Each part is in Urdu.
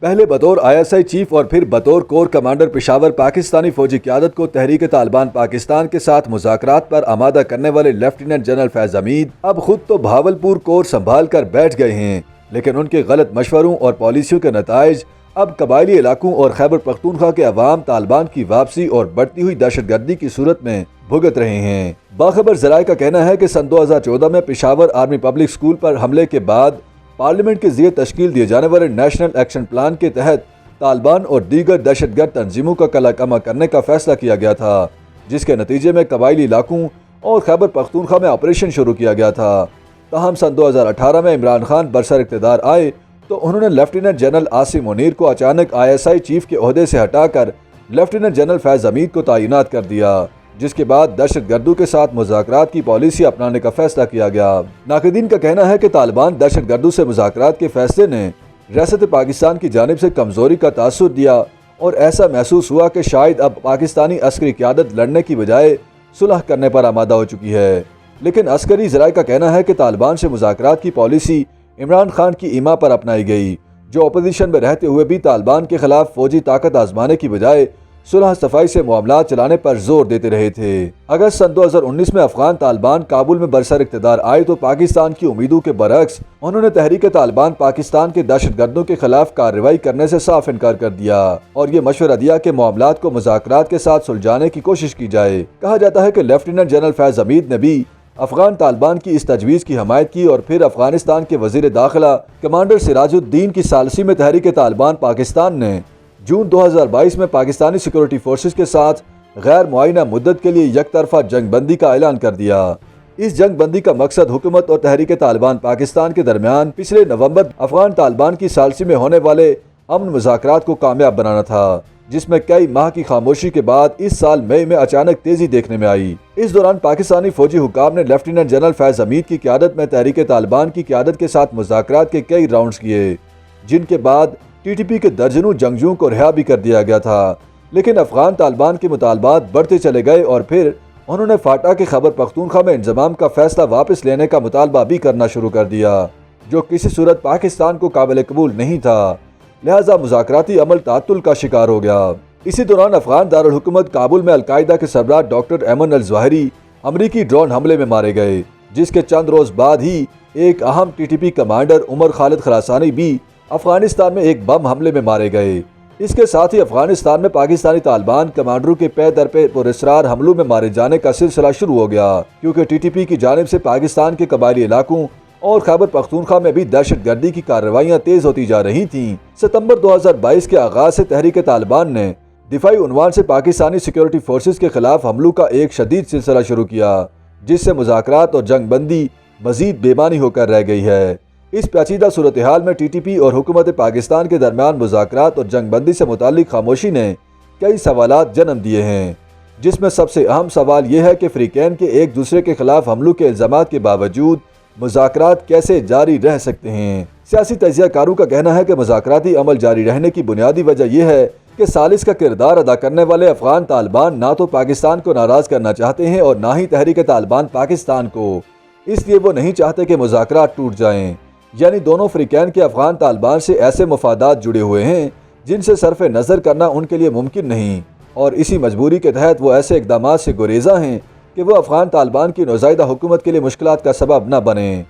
پہلے بطور ISI چیف اور پھر بطور کور کمانڈر پشاور پاکستانی فوجی قیادت کو تحریک طالبان پاکستان کے ساتھ مذاکرات پر آمادہ کرنے والے لیفٹیننٹ جنرل فیض حمید اب خود تو بہاولپور کور سنبھال کر بیٹھ گئے ہیں، لیکن ان کے غلط مشوروں اور پالیسیوں کے نتائج اب قبائلی علاقوں اور خیبر پختونخوا کے عوام طالبان کی واپسی اور بڑھتی ہوئی دہشت گردی کی صورت میں بھگت رہے ہیں۔ باخبر ذرائع کا کہنا ہے کہ سن 2014 میں پشاور آرمی پبلک اسکول پر حملے کے بعد پارلیمنٹ کے ذریعے تشکیل دیے جانے والے نیشنل ایکشن پلان کے تحت طالبان اور دیگر دہشت گرد تنظیموں کا کلا کما کرنے کا فیصلہ کیا گیا تھا، جس کے نتیجے میں قبائلی علاقوں اور خیبر پختونخوا میں آپریشن شروع کیا گیا تھا۔ تاہم سن 2018 میں عمران خان برسر اقتدار آئے تو انہوں نے لیفٹیننٹ جنرل عاصم منیر کو اچانک ISI چیف کے عہدے سے ہٹا کر لیفٹیننٹ جنرل فیض حمید کو تعینات کر دیا، جس کے بعد دہشت گردوں کے ساتھ مذاکرات کی پالیسی اپنانے کا فیصلہ کیا گیا۔ ناقدین کا کہنا ہے کہ طالبان دہشت گردوں سے مذاکرات کے فیصلے نے ریاست پاکستان کی جانب سے کمزوری کا تاثر دیا اور ایسا محسوس ہوا کہ شاید اب پاکستانی عسکری قیادت لڑنے کی بجائے صلح کرنے پر آمادہ ہو چکی ہے، لیکن عسکری ذرائع کا کہنا ہے کہ طالبان سے مذاکرات کی پالیسی عمران خان کی ایما پر اپنائی گئی، جو اپوزیشن میں رہتے ہوئے بھی طالبان کے خلاف فوجی طاقت آزمانے کی بجائے صلح صفائی سے معاملات چلانے پر زور دیتے رہے تھے۔ اگست سن 2019 میں افغان طالبان کابل میں برسر اقتدار آئے تو پاکستان کی امیدوں کے برعکس انہوں نے تحریک طالبان پاکستان کے دہشت گردوں کے خلاف کارروائی کرنے سے صاف انکار کر دیا اور یہ مشورہ دیا کہ معاملات کو مذاکرات کے ساتھ سلجھانے کی کوشش کی جائے۔ کہا جاتا ہے کہ لیفٹیننٹ جنرل فیض حمید نے بھی افغان طالبان کی اس تجویز کی حمایت کی اور پھر افغانستان کے وزیر داخلہ کمانڈر سراج الدین کی ثالثی میں تحریک طالبان پاکستان نے جون 2022 میں پاکستانی سیکورٹی فورسز کے ساتھ غیر معینہ مدت کے لیے یک طرفہ جنگ بندی کا اعلان کر دیا۔ اس جنگ بندی کا مقصد حکومت اور تحریک طالبان پاکستان کے درمیان پچھلے نومبر افغان طالبان کی ثالثی میں ہونے والے امن مذاکرات کو کامیاب بنانا تھا، جس میں کئی ماہ کی خاموشی کے بعد اس سال مئی میں اچانک تیزی دیکھنے میں آئی۔ اس دوران پاکستانی فوجی حکام نے لیفٹیننٹ جنرل فیض حمید کی قیادت میں تحریک طالبان کی قیادت کے ساتھ مذاکرات کے کئی راؤنڈز کیے، جن کے بعد TTP کے درجنوں جنگجوؤں کو رہا بھی کر دیا گیا تھا، لیکن افغان طالبان کے مطالبات بڑھتے چلے گئے اور پھر انہوں نے فاٹا کے خیبر پختونخوا میں انضمام کا فیصلہ واپس لینے کا مطالبہ بھی کرنا شروع کر دیا، جو کسی صورت پاکستان کو قابل قبول نہیں تھا، لہذا مذاکراتی عمل تعطل کا شکار ہو گیا۔ اسی دوران افغان دارالحکومت کابل میں القاعدہ کے سربراہ ڈاکٹر ایمن الظواہری امریکی ڈرون حملے میں مارے گئے، جس کے چند روز بعد ہی ایک اہم TTP کمانڈر عمر خالد خراسانی بھی افغانستان میں ایک بم حملے میں مارے گئے۔ اس کے ساتھ ہی افغانستان میں پاکستانی طالبان کمانڈروں کے پے در پے پراسرار حملوں میں مارے جانے کا سلسلہ شروع ہو گیا، کیونکہ TTP کی جانب سے پاکستان کے قبائلی علاقوں اور خیبر پختونخوا میں بھی دہشت گردی کی کارروائیاں تیز ہوتی جا رہی تھیں۔ ستمبر 2022 کے آغاز سے تحریک طالبان نے دفاعی عنوان سے پاکستانی سیکورٹی فورسز کے خلاف حملوں کا ایک شدید سلسلہ شروع کیا، جس سے مذاکرات اور جنگ بندی مزید بے معنی ہو کر رہ گئی ہے۔ اس پیچیدہ صورتحال میں TTP اور حکومت پاکستان کے درمیان مذاکرات اور جنگ بندی سے متعلق خاموشی نے کئی سوالات جنم دیے ہیں، جس میں سب سے اہم سوال یہ ہے کہ فریقین کے ایک دوسرے کے خلاف حملوں کے الزامات کے باوجود مذاکرات کیسے جاری رہ سکتے ہیں۔ سیاسی تجزیہ کاروں کا کہنا ہے کہ مذاکراتی عمل جاری رہنے کی بنیادی وجہ یہ ہے کہ ثالث کا کردار ادا کرنے والے افغان طالبان نہ تو پاکستان کو ناراض کرنا چاہتے ہیں اور نہ ہی تحریک طالبان پاکستان کو، اس لیے وہ نہیں چاہتے کہ مذاکرات ٹوٹ جائیں۔ یعنی دونوں فریقین کے افغان طالبان سے ایسے مفادات جڑے ہوئے ہیں جن سے صرف نظر کرنا ان کے لیے ممکن نہیں، اور اسی مجبوری کے تحت وہ ایسے اقدامات سے گریزاں ہیں کہ وہ افغان طالبان کی نوزائیدہ حکومت کے لیے مشکلات کا سبب نہ بنیں۔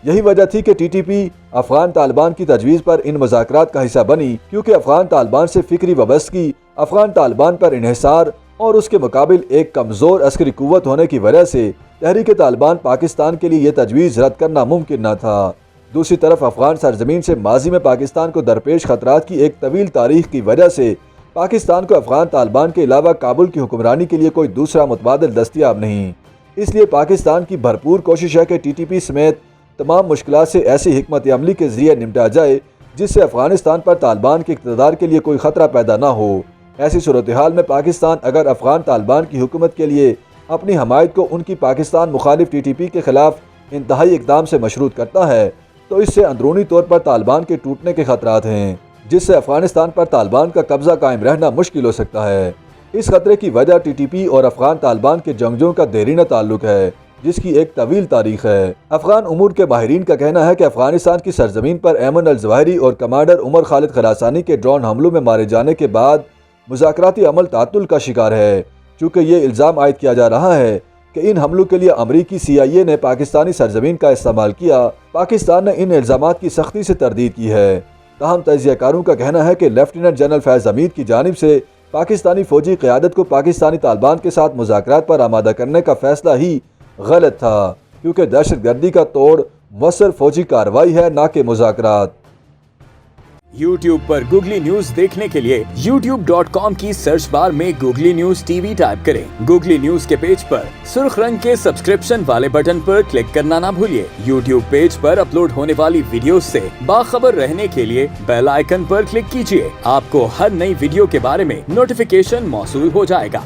یہی وجہ تھی کہ TTP افغان طالبان کی تجویز پر ان مذاکرات کا حصہ بنی، کیونکہ افغان طالبان سے فکری وابستگی، افغان طالبان پر انحصار اور اس کے مقابل ایک کمزور عسکری قوت ہونے کی وجہ سے تحریک طالبان پاکستان کے لیے یہ تجویز رد کرنا ممکن نہ تھا۔ دوسری طرف افغان سرزمین سے ماضی میں پاکستان کو درپیش خطرات کی ایک طویل تاریخ کی وجہ سے پاکستان کو افغان طالبان کے علاوہ کابل کی حکمرانی کے لیے کوئی دوسرا متبادل دستیاب نہیں۔ اس لیے پاکستان کی بھرپور کوشش ہے کہ TTP سمیت تمام مشکلات سے ایسی حکمت عملی کے ذریعے نمٹا جائے جس سے افغانستان پر طالبان کے اقتدار کے لیے کوئی خطرہ پیدا نہ ہو۔ ایسی صورتحال میں پاکستان اگر افغان طالبان کی حکومت کے لیے اپنی حمایت کو ان کی پاکستان مخالف TTP کے خلاف انتہائی اقدام سے مشروط کرتا ہے تو اس سے اندرونی طور پر طالبان کے ٹوٹنے کے خطرات ہیں، جس سے افغانستان پر طالبان کا قبضہ قائم رہنا مشکل ہو سکتا ہے۔ اس خطرے کی وجہ TTP اور افغان طالبان کے جنگجوؤں کا دیرینہ تعلق ہے، جس کی ایک طویل تاریخ ہے۔ افغان امور کے ماہرین کا کہنا ہے کہ افغانستان کی سرزمین پر ایمن الظواہری اور کمانڈر عمر خالد خراسانی کے ڈرون حملوں میں مارے جانے کے بعد مذاکراتی عمل تعطل کا شکار ہے، چونکہ یہ الزام عائد کیا جا رہا ہے کہ ان حملوں کے لیے امریکی CIA نے پاکستانی سرزمین کا استعمال کیا۔ پاکستان نے ان الزامات کی سختی سے تردید کی ہے۔ تاہم تجزیہ کاروں کا کہنا ہے کہ لیفٹیننٹ جنرل فیض حمید کی جانب سے پاکستانی فوجی قیادت کو پاکستانی طالبان کے ساتھ مذاکرات پر آمادہ کرنے کا فیصلہ ہی غلط تھا، کیونکہ دہشت گردی کا توڑ مؤثر فوجی کارروائی ہے، نہ کہ مذاکرات۔ YouTube پر گوگلی نیوز دیکھنے کے لیے youtube.com کی سرچ بار میں گوگلی نیوز TV ٹائپ کریں۔ گوگلی نیوز کے پیج پر سرخ رنگ کے سبسکرپشن والے بٹن پر کلک کرنا نہ بھولیے۔ YouTube پیج پر اپلوڈ ہونے والی ویڈیوز سے باخبر رہنے کے لیے بیل آئیکن پر کلک کیجیے۔ آپ کو ہر نئی ویڈیو کے بارے میں نوٹیفیکیشن موصول ہو جائے گا۔